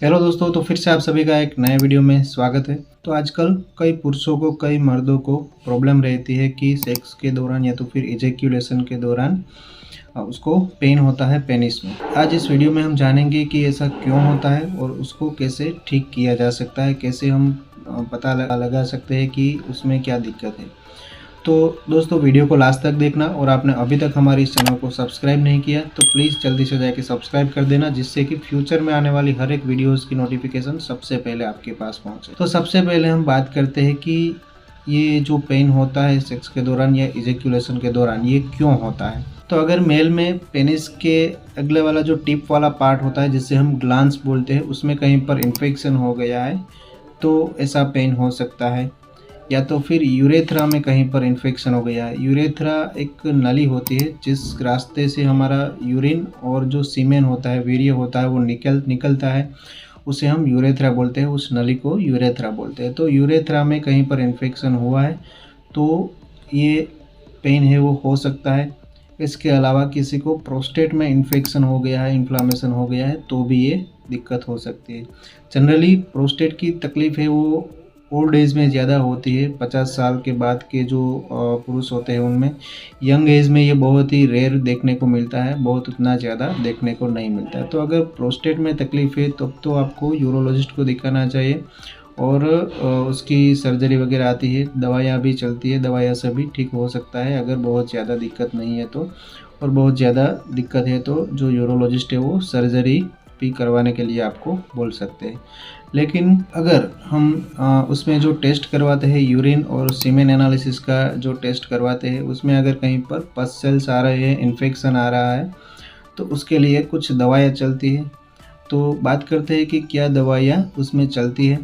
Hello दोस्तों, तो फिर से आप सभी का एक नए वीडियो में स्वागत है। तो आजकल कई पुरुषों को, कई मर्दों को प्रॉब्लम रहती है कि सेक्स के दौरान या तो फिर इजैक्यूलेशन के दौरान उसको पेन होता है पेनिस में। आज इस वीडियो में हम जानेंगे कि ऐसा क्यों होता है और उसको कैसे ठीक किया जा सकता है, कैसे हम पता लगा सकते हैं कि उसमें क्या दिक्कत है। तो दोस्तों, वीडियो को लास्ट तक देखना और आपने अभी तक हमारे इस चैनल को सब्सक्राइब नहीं किया तो प्लीज़ जल्दी से जाके सब्सक्राइब कर देना, जिससे कि फ्यूचर में आने वाली हर एक वीडियोस की नोटिफिकेशन सबसे पहले आपके पास पहुंचे। तो सबसे पहले हम बात करते हैं कि ये जो पेन होता है सेक्स के दौरान या इजैक्यूलेशन के दौरान, ये क्यों होता है। तो अगर मेल में पेनिस के अगले वाला जो टिप वाला पार्ट होता है, जिससे हम ग्लांस बोलते हैं, उसमें कहीं पर इन्फेक्शन हो गया है तो ऐसा पेन हो सकता है। या तो फिर यूरेथ्रा में कहीं पर इन्फेक्शन हो गया है। यूरेथ्रा एक नली होती है जिस रास्ते से हमारा यूरिन और जो सीमेन होता है, वीर्य होता है, वो निकलता है, उसे हम यूरेथ्रा बोलते हैं। उस नली को यूरेथ्रा बोलते हैं। तो यूरेथ्रा में कहीं पर इन्फेक्शन हुआ है तो ये पेन है वो हो सकता है। इसके अलावा किसी को प्रोस्टेट में इन्फेक्शन हो गया है, इन्फ्लामेशन हो गया है, तो भी ये दिक्कत हो सकती है। जनरली प्रोस्टेट की तकलीफ़ है वो ओल्ड एज में ज़्यादा होती है। 50 साल के बाद के जो पुरुष होते हैं उनमें। यंग एज में ये बहुत ही रेयर देखने को मिलता है, बहुत उतना ज़्यादा देखने को नहीं मिलता है। तो अगर प्रोस्टेट में तकलीफ़ है तब तो आपको यूरोलॉजिस्ट को दिखाना चाहिए और उसकी सर्जरी वगैरह आती है, दवाइयाँ भी चलती है, दवाइयाँ से भी ठीक हो सकता है अगर बहुत ज़्यादा दिक्कत नहीं है तो। और बहुत ज़्यादा दिक्कत है तो जो यूरोलॉजिस्ट है वो सर्जरी भी करवाने के लिए आपको बोल सकते हैं। लेकिन अगर हम उसमें जो टेस्ट करवाते हैं, यूरिन और सीमेन एनालिसिस का जो टेस्ट करवाते हैं, उसमें अगर कहीं पर पस सेल्स आ रहे हैं, इन्फेक्शन आ रहा है, तो उसके लिए कुछ दवाइयाँ चलती हैं। तो बात करते हैं कि क्या दवाइयाँ उसमें चलती है।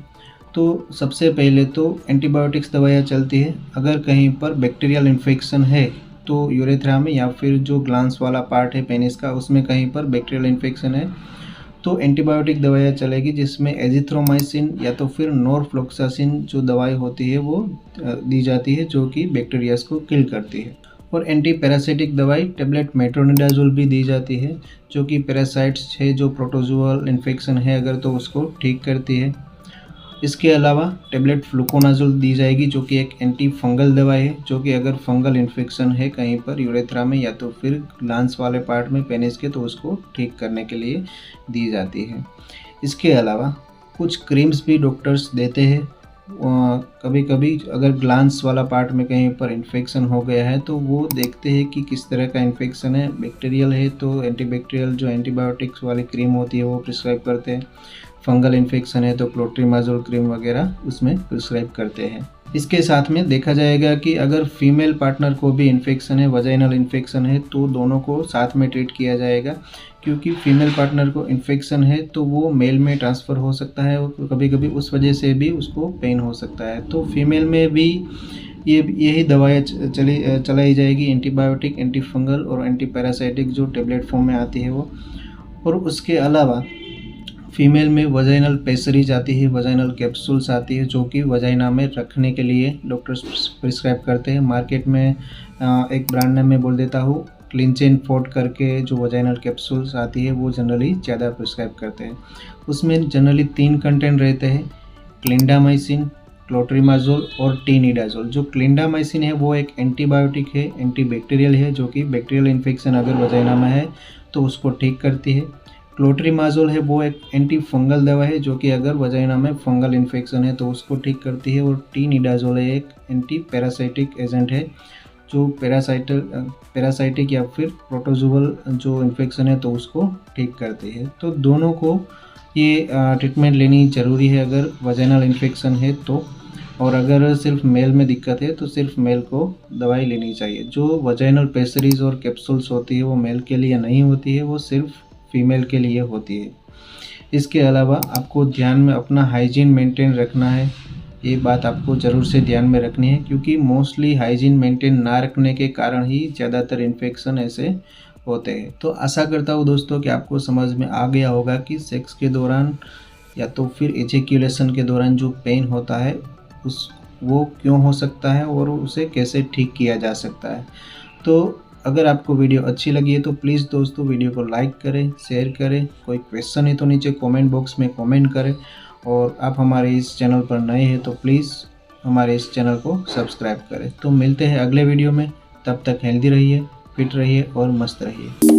तो सबसे पहले तो एंटीबायोटिक्स दवाइयाँ चलती है। अगर कहीं पर बैक्टीरियल इन्फेक्शन है तो यूरेथ्रा में या फिर जो ग्लांस वाला पार्ट है पेनिस का, उसमें कहीं पर बैक्टीरियल इन्फेक्शन है तो एंटीबायोटिक दवाइयाँ चलेगी, जिसमें एजिथ्रोमाइसिन या तो फिर नॉरफ्लोक्सासिन जो दवाई होती है वो दी जाती है, जो कि बैक्टीरियाज को किल करती है। और एंटी पैरासिटिक दवाई टेबलेट मेट्रोनिडाजोल भी दी जाती है, जो कि पैरासाइट्स है, जो प्रोटोजुअल इन्फेक्शन है अगर तो उसको ठीक करती है। इसके अलावा टेबलेट फ्लूकोनाजोल दी जाएगी, जो कि एक एंटी फंगल दवाई है, जो कि अगर फंगल इन्फेक्शन है कहीं पर यूरेथ्रा में या तो फिर ग्लांस वाले पार्ट में पेनिस के, तो उसको ठीक करने के लिए दी जाती है। इसके अलावा कुछ क्रीम्स भी डॉक्टर्स देते हैं। कभी कभी अगर ग्लांस वाला पार्ट में कहीं पर इन्फेक्शन हो गया है तो वो देखते हैं कि किस तरह का इन्फेक्शन है। बैक्टीरियल है तो एंटीबैक्टीरियल जो एंटीबायोटिक्स वाली क्रीम होती है वो प्रिस्क्राइब करते हैं। फंगल इन्फेक्शन है तो क्लोट्रीमाजोल क्रीम वगैरह उसमें प्रिस्क्राइब करते हैं। इसके साथ में देखा जाएगा कि अगर फीमेल पार्टनर को भी इन्फेक्शन है, वजाइनल इन्फेक्शन है, तो दोनों को साथ में ट्रीट किया जाएगा, क्योंकि फीमेल पार्टनर को इन्फेक्शन है तो वो मेल में ट्रांसफ़र हो सकता है और कभी कभी उस वजह से भी उसको पेन हो सकता है। तो फीमेल में भी यही दवाएँ चलाई जाएगी, एंटीबायोटिक, एंटी फंगल और एंटी पैरासाइटिक जो टेबलेट फॉर्म में आती है वो। और उसके अलावा फीमेल में वजाइनल पेसरीज आती है, वजाइनल कैप्सूल्स आती है, जो कि वजाइना में रखने के लिए डॉक्टर्स प्रिस्क्राइब करते हैं। मार्केट में एक ब्रांड नेम में बोल देता हूँ, क्लिंचेन फोर्ट करके जो वजाइनल कैप्सूल्स आती है वो जनरली ज़्यादा प्रिस्क्राइब करते हैं। उसमें जनरली 3 कंटेंट रहते हैं, क्लिंडामाइसिन, क्लोट्रीमाजोल और टीनिडाजोल। जो क्लिंडामाइसिन है वो एक एंटीबायोटिक है, एंटीबैक्टीरियल है, जो कि बैक्टीरियल इन्फेक्शन अगर वजाइना में है तो उसको ठीक करती है। क्लोट्रीमाजोल है वो एक एंटी फंगल दवा है, जो कि अगर वजाइना में फंगल इन्फेक्शन है तो उसको ठीक करती है। और टीनिडाजोल है एक एंटी पैरासाइटिक एजेंट है, जो पैरासाइटिक या फिर प्रोटोजुअल जो इन्फेक्शन है तो उसको ठीक करती है। तो दोनों को ये ट्रीटमेंट लेनी ज़रूरी है अगर वजाइनल इन्फेक्शन है तो। और अगर सिर्फ मेल में दिक्कत है तो सिर्फ मेल को दवाई लेनी चाहिए। जो वजाइनल पेसरीज और कैप्सूल्स होती है वो मेल के लिए नहीं होती है, वो सिर्फ फीमेल के लिए होती है। इसके अलावा आपको ध्यान में अपना हाइजीन मेंटेन रखना है, ये बात आपको ज़रूर से ध्यान में रखनी है, क्योंकि मोस्टली हाइजीन मेंटेन ना रखने के कारण ही ज़्यादातर इन्फेक्शन ऐसे होते हैं। तो आशा करता हूँ दोस्तों कि आपको समझ में आ गया होगा कि सेक्स के दौरान या तो फिर इजैक्यूलेशन के दौरान जो पेन होता है वो क्यों हो सकता है और उसे कैसे ठीक किया जा सकता है। तो अगर आपको वीडियो अच्छी लगी है तो प्लीज़ दोस्तों वीडियो को लाइक करें, शेयर करें। कोई क्वेश्चन है तो नीचे कमेंट बॉक्स में कमेंट करें। और आप हमारे इस चैनल पर नए हैं तो प्लीज़ हमारे इस चैनल को सब्सक्राइब करें। तो मिलते हैं अगले वीडियो में, तब तक हेल्दी रहिए, फिट रहिए और मस्त रहिए।